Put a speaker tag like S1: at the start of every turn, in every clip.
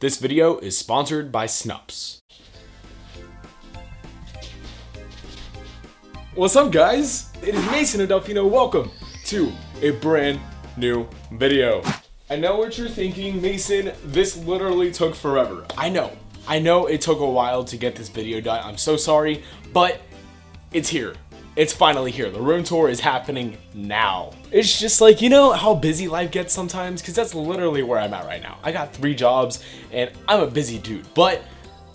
S1: This video is sponsored by Snups. What's up, guys? It is Mason and Delfino. Welcome to a brand new video. I know what you're thinking, Mason. This literally took forever. I know it took a while to get this video done. I'm so sorry, but it's here. It's finally here. The room tour is happening now. It's just like, you know how busy life gets sometimes? Because that's literally where I'm at right now. I got 3 jobs and I'm a busy dude, but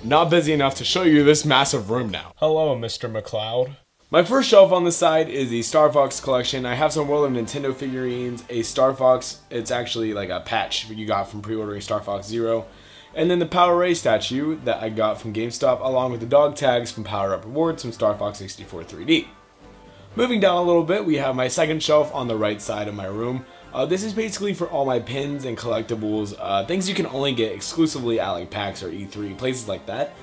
S1: not busy enough to show you this massive room now. Hello, Mr. McCloud. My first shelf on the side is the Star Fox collection. I have some World of Nintendo figurines, a Star Fox. It's actually like a patch you got from pre-ordering Star Fox Zero. And then the Power Ray statue that I got from GameStop, along with the dog tags from Power Up Rewards from Star Fox 64 3D. Moving down a little bit, we have my second shelf on the right side of my room. This is basically for all my pins and collectibles, things you can only get exclusively at like PAX or E3, places like that.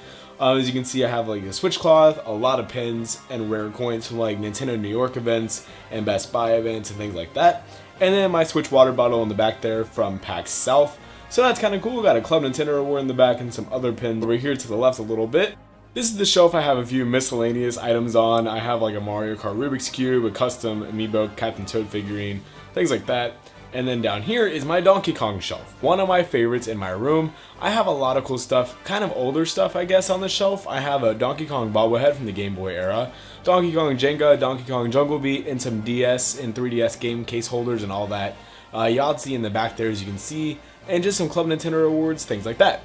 S1: As you can see, I have like a Switch cloth, a lot of pins, and rare coins from like Nintendo New York events and Best Buy events and things like that. And then my Switch water bottle in the back there from PAX South. So that's kind of cool. Got a Club Nintendo reward in the back and some other pins over here to the left a little bit. This is the shelf I have a few miscellaneous items on. I have like a Mario Kart Rubik's Cube, a custom Amiibo Captain Toad figurine, things like that. And then down here is my Donkey Kong shelf, one of my favorites in my room. I have a lot of cool stuff, kind of older stuff I guess on the shelf. I have a Donkey Kong bobblehead from the Game Boy era, Donkey Kong Jenga, Donkey Kong Jungle Beat, and some DS and 3DS game case holders and all that. Yahtzee in the back there as you can see, and just some Club Nintendo rewards, things like that.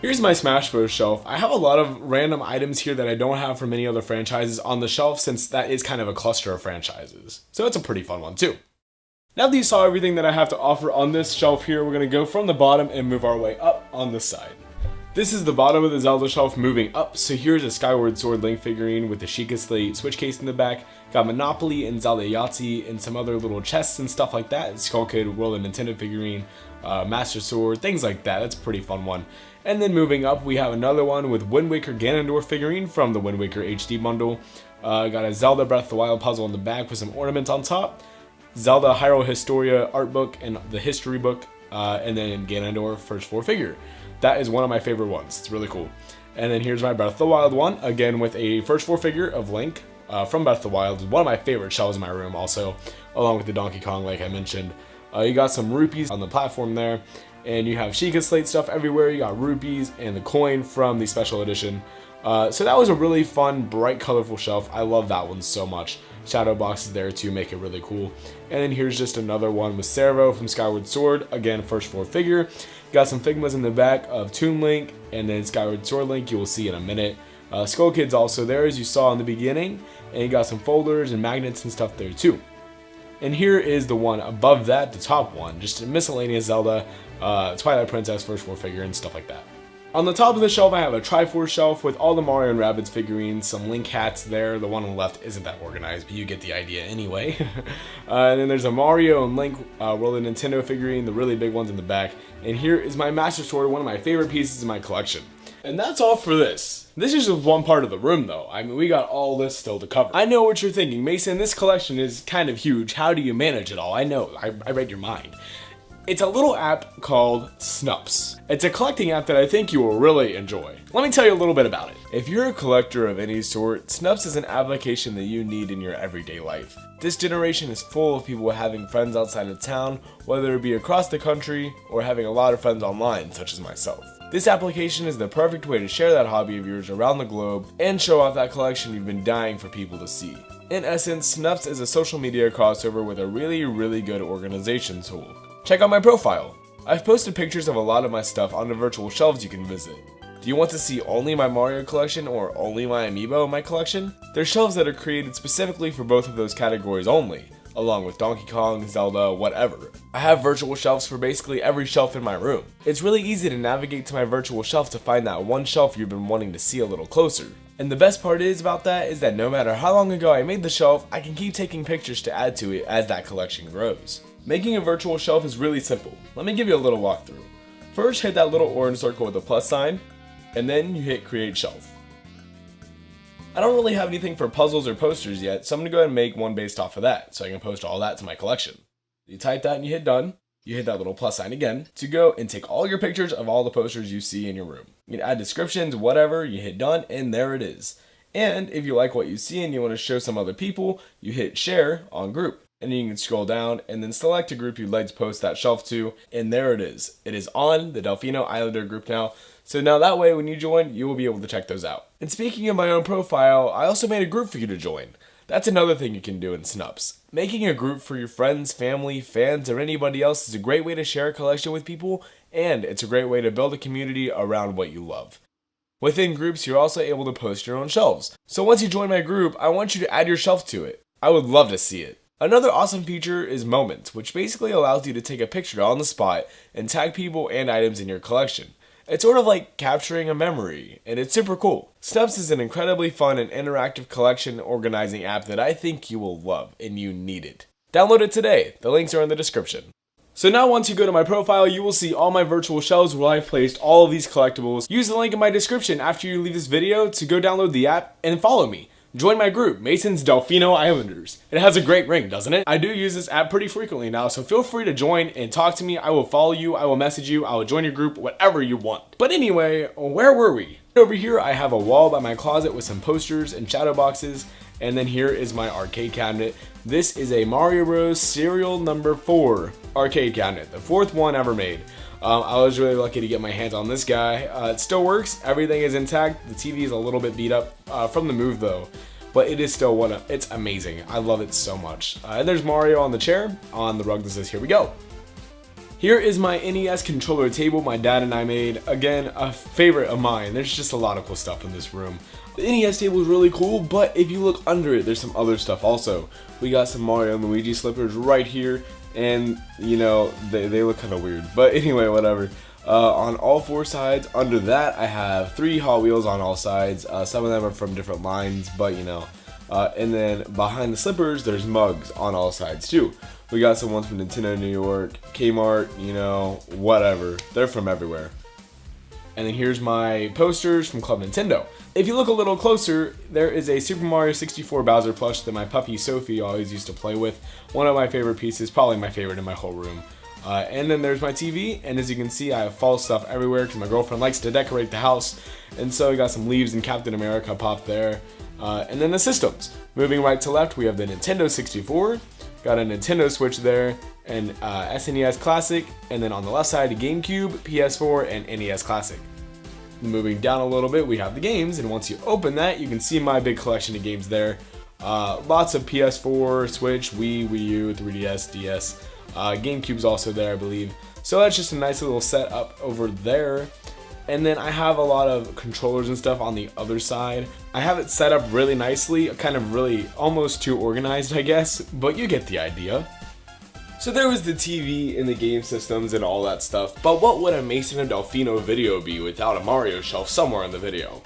S1: Here's my Smash Bros. Shelf. I have a lot of random items here that I don't have from many other franchises on the shelf, since that is kind of a cluster of franchises. So it's a pretty fun one too. Now that you saw everything that I have to offer on this shelf here, we're going to go from the bottom and move our way up on the side. This is the bottom of the Zelda shelf moving up, so here's a Skyward Sword Link figurine with the Sheikah Slate Switch case in the back. Got Monopoly and Zelda Yahtzee and some other little chests and stuff like that. Skull Kid World of Nintendo figurine, Master Sword, things like that. That's a pretty fun one. And then moving up, we have another one with Wind Waker Ganondorf figurine from the Wind Waker HD bundle. Got a Zelda Breath of the Wild puzzle in the back with some ornaments on top. Zelda Hyrule Historia art book and the history book, and then Ganondorf first 4 figure. That is one of my favorite ones. It's really cool. And then here's my Breath of the Wild one, again with a first 4 figure of Link from Breath of the Wild. One of my favorite shelves in my room also, along with the Donkey Kong like I mentioned. You got some rupees on the platform there, and you have Sheikah Slate stuff everywhere. You got rupees and the coin from the special edition. So that was a really fun, bright, colorful shelf. I love that one so much. Shadow boxes there too make it really cool. And then here's just another one with Cervo from Skyward Sword, again first 4 figure. Got some Figmas in the back of Toon Link, and then Skyward Sword Link you will see in a minute. Skull Kid's also there as you saw in the beginning, and you got some folders and magnets and stuff there too. And here is the one above that, the top one, just a miscellaneous Zelda, Twilight Princess first 4 figure and stuff like that. On the top of the shelf, I have a Triforce shelf with all the Mario and Rabbids figurines, some Link hats there. The one on the left isn't that organized, but you get the idea anyway. And then there's a Mario and Link World of Nintendo figurine, the really big ones in the back. And here is my Master Sword, one of my favorite pieces in my collection. And that's all for this. This is just one part of the room though. I mean, we got all this still to cover. I know what you're thinking, Mason, this collection is kind of huge. How do you manage it all? I know, I read your mind. It's a little app called Snups. It's a collecting app that I think you will really enjoy. Let me tell you a little bit about it. If you're a collector of any sort, Snups is an application that you need in your everyday life. This generation is full of people having friends outside of town, whether it be across the country or having a lot of friends online, such as myself. This application is the perfect way to share that hobby of yours around the globe and show off that collection you've been dying for people to see. In essence, Snups is a social media crossover with a really good organization tool. Check out my profile. I've posted pictures of a lot of my stuff on the virtual shelves you can visit. Do you want to see only my Mario collection or only my Amiibo in my collection? There's shelves that are created specifically for both of those categories only, along with Donkey Kong, Zelda, whatever. I have virtual shelves for basically every shelf in my room. It's really easy to navigate to my virtual shelf to find that one shelf you've been wanting to see a little closer. And the best part about that is that no matter how long ago I made the shelf, I can keep taking pictures to add to it as that collection grows. Making a virtual shelf is really simple. Let me give you a little walkthrough. First, hit that little orange circle with a plus sign, and then you hit create shelf. I don't really have anything for puzzles or posters yet, so I'm going to go ahead and make one based off of that, so I can post all that to my collection. You type that and you hit done, you hit that little plus sign again to go and take all your pictures of all the posters you see in your room. You can add descriptions, whatever, you hit done, and there it is. And if you like what you see and you want to show some other people, you hit share on group. And then you can scroll down and then select a group you'd like to post that shelf to, and there it is. It is on the Delfino Islander group now. So now that way when you join, you will be able to check those out. And speaking of my own profile, I also made a group for you to join. That's another thing you can do in Snups. Making a group for your friends, family, fans, or anybody else is a great way to share a collection with people, and it's a great way to build a community around what you love. Within groups, you're also able to post your own shelves. So once you join my group, I want you to add your shelf to it. I would love to see it. Another awesome feature is Moments, which basically allows you to take a picture on the spot and tag people and items in your collection. It's sort of like capturing a memory, and it's super cool. Snups is an incredibly fun and interactive collection organizing app that I think you will love, and you need it. Download it today. The links are in the description. So now once you go to my profile, you will see all my virtual shelves where I've placed all of these collectibles. Use the link in my description after you leave this video to go download the app and follow me. Join my group, Mason's Delfino Islanders. It has a great ring, doesn't it? I do use this app pretty frequently now, so feel free to join and talk to me. I will follow you, I will message you, I will join your group, whatever you want. But anyway, where were we? Over here, I have a wall by my closet with some posters and shadow boxes, and then here is my arcade cabinet. This is a Mario Bros. Serial number 4 arcade cabinet, the 4th one ever made. I was really lucky to get my hands on this guy. It still works, everything is intact. The TV is a little bit beat up from the move though, but it is still it's amazing. I love it so much. And there's Mario on the chair, on the rug that says, "Here we go." Here is my NES controller table my dad and I made. Again, a favorite of mine. There's just a lot of cool stuff in this room. The NES table is really cool, but if you look under it, there's some other stuff also. We got some Mario and Luigi slippers right here, and you know, they look kind of weird. But anyway, whatever. On all 4 sides, under that, I have 3 Hot Wheels on all sides. Some of them are from different lines, but you know. And then behind the slippers, there's mugs on all sides too. We got some ones from Nintendo New York, Kmart, you know, whatever. They're from everywhere. And then here's my posters from Club Nintendo. If you look a little closer, there is a Super Mario 64 Bowser plush that my puppy Sophie always used to play with. One of my favorite pieces, probably my favorite in my whole room. And then there's my TV, and as you can see, I have fall stuff everywhere because my girlfriend likes to decorate the house. And so we got some leaves and Captain America pop there. And then the systems. Moving right to left, we have the Nintendo 64. Got a Nintendo Switch there, and SNES Classic, and then on the left side, GameCube, PS4, and NES Classic. Moving down a little bit, we have the games, and once you open that, you can see my big collection of games there. Lots of PS4, Switch, Wii, Wii U, 3DS, DS. GameCube's also there, I believe. So that's just a nice little setup over there. And then I have a lot of controllers and stuff on the other side. I have it set up really nicely, kind of really almost too organized, I guess, but you get the idea. So there was the TV and the game systems and all that stuff, but what would a Mason and Delfino video be without a Mario shelf somewhere in the video?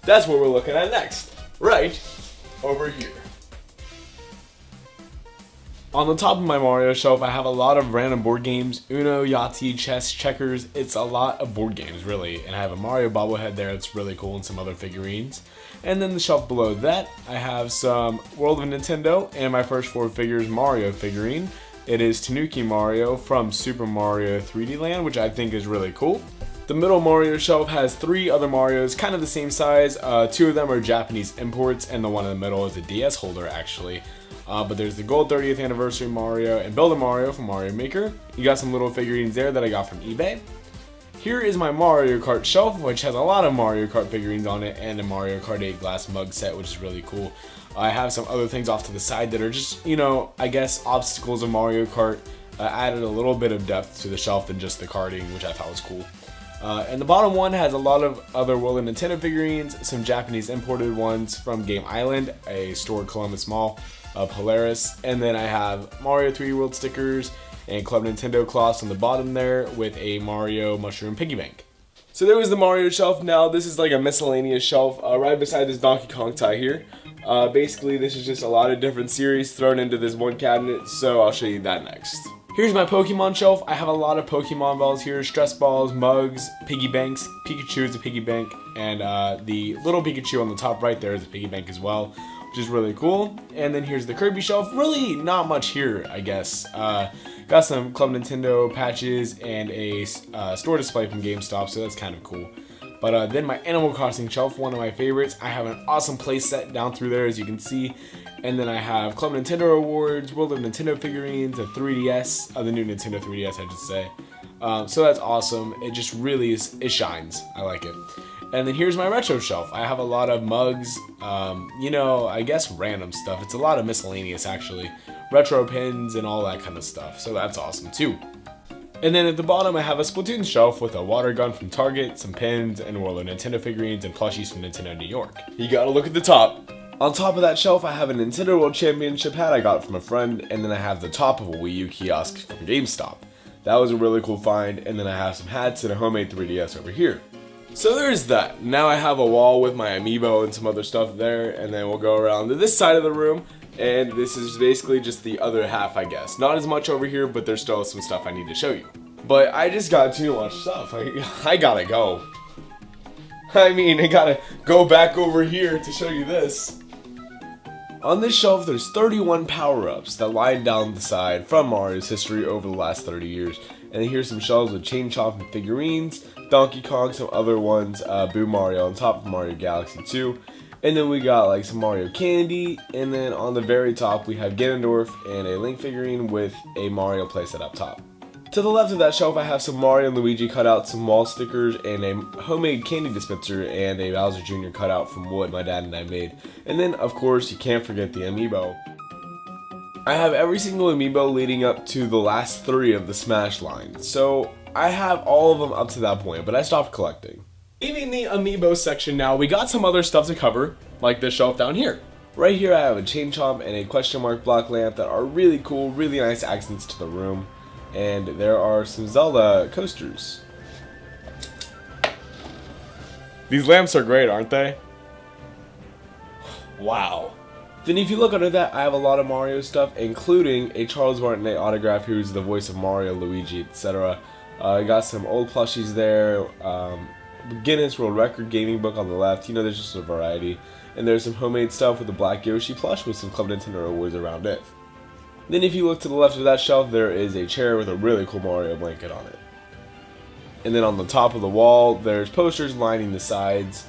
S1: That's what we're looking at next, right over here. On the top of my Mario shelf, I have a lot of random board games, Uno, Yahtzee, chess, checkers. It's a lot of board games, really. And I have a Mario bobblehead there that's really cool and some other figurines. And then the shelf below that, I have some World of Nintendo and my first 4 figures Mario figurine. It is Tanuki Mario from Super Mario 3D Land, which I think is really cool. The middle Mario shelf has 3 other Marios, kind of the same size. 2 of them are Japanese imports, and the one in the middle is a DS holder, actually. But there's the Gold 30th Anniversary Mario and Builder Mario from Mario Maker. You got some little figurines there that I got from eBay. Here is my Mario Kart shelf, which has a lot of Mario Kart figurines on it, and a Mario Kart 8 glass mug set, which is really cool. I have some other things off to the side that are just, you know, I guess obstacles of Mario Kart. Added a little bit of depth to the shelf than just the karting, which I thought was cool. And the bottom one has a lot of other World of Nintendo figurines, some Japanese imported ones from Game Island, a store at Columbus Mall, Polaris, and then I have Mario 3D World stickers and Club Nintendo cloths on the bottom there with a Mario Mushroom Piggy Bank. So there was the Mario shelf. Now this is like a miscellaneous shelf right beside this Donkey Kong tie here. Basically this is just a lot of different series thrown into this one cabinet, so I'll show you that next. Here's my Pokemon shelf. I have a lot of Pokemon balls here, stress balls, mugs, piggy banks. Pikachu is a piggy bank, and the little Pikachu on the top right there is a piggy bank as well, which which is really cool. And then here's the Kirby shelf. Really not much here, I guess. Got some Club Nintendo patches and a store display from GameStop, so that's kind of cool. But then my Animal Crossing shelf, one of my favorites. I have an awesome play set down through there, as you can see. And then I have Club Nintendo awards, World of Nintendo figurines, a 3DS, the new Nintendo 3DS, I should say. So that's awesome. It just really it shines. I like it. And then here's my retro shelf. I have a lot of mugs, you know, I guess random stuff. It's a lot of miscellaneous, actually. Retro pins and all that kind of stuff. So that's awesome too. And then at the bottom I have a Splatoon shelf with a water gun from Target, some pins, and World of Nintendo figurines and plushies from Nintendo New York. You gotta look at the top. On top of that shelf I have a Nintendo World Championship hat I got from a friend, and then I have the top of a Wii U kiosk from GameStop. That was a really cool find, and then I have some hats and a homemade 3DS over here. So there's that. Now I have a wall with my amiibo and some other stuff there, and then we'll go around to this side of the room. And this is basically just the other half, I guess. Not as much over here, but there's still some stuff I need to show you. But I just got too much stuff. I gotta go. I mean, I gotta go back over here to show you this. On this shelf, there's 31 power-ups that line down the side from Mario's history over the last 30 years. And then here's some shelves with Chain Chomp and figurines, Donkey Kong, some other ones, Boo Mario on top of Mario Galaxy 2. And then we got like some Mario candy, and then on the very top we have Ganondorf and a Link figurine with a Mario playset up top. To the left of that shelf I have some Mario and Luigi cutouts, some wall stickers, and a homemade candy dispenser and a Bowser Jr. cutout from wood my dad and I made. And then of course you can't forget the amiibo. I have every single amiibo leading up to the last 3 of the Smash line, so I have all of them up to that point, but I stopped collecting. Leaving the amiibo section now, we got some other stuff to cover, like this shelf down here. Right here I have a Chain Chomp and a question mark block lamp that are really cool, really nice accents to the room. And there are some Zelda coasters. These lamps are great, aren't they? Wow. Then if you look under that, I have a lot of Mario stuff, including a Charles Martinet autograph, who's the voice of Mario, Luigi, etc. I got some old plushies there. Guinness World Record gaming book on the left. You know, there's just a variety. And there's some homemade stuff with a black Yoshi plush with some Club Nintendo awards around it. Then if you look to the left of that shelf, there is a chair with a really cool Mario blanket on it. And then on the top of the wall, there's posters lining the sides.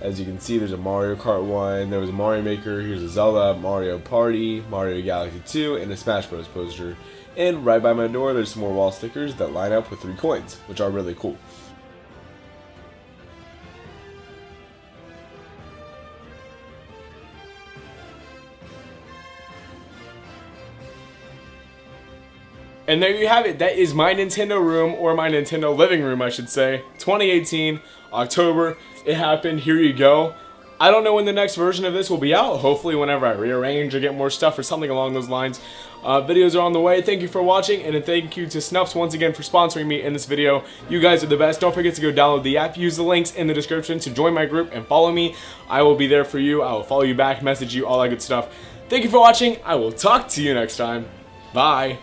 S1: As you can see, there's a Mario Kart one, there was a Mario Maker, here's a Zelda, Mario Party, Mario Galaxy 2, and a Smash Bros. Poster. And right by my door, there's some more wall stickers that line up with 3 coins, which are really cool. And there you have it. That is my Nintendo room, or my Nintendo living room, I should say. 2018, October. It happened. Here you go. I don't know when the next version of this will be out. Hopefully whenever I rearrange or get more stuff or something along those lines. Videos are on the way. Thank you for watching, and a thank you to Snups once again for sponsoring me in this video. You guys are the best. Don't forget to go download the app. Use the links in the description to join my group and follow me. I will be there for you. I will follow you back, message you, all that good stuff. Thank you for watching. I will talk to you next time. Bye.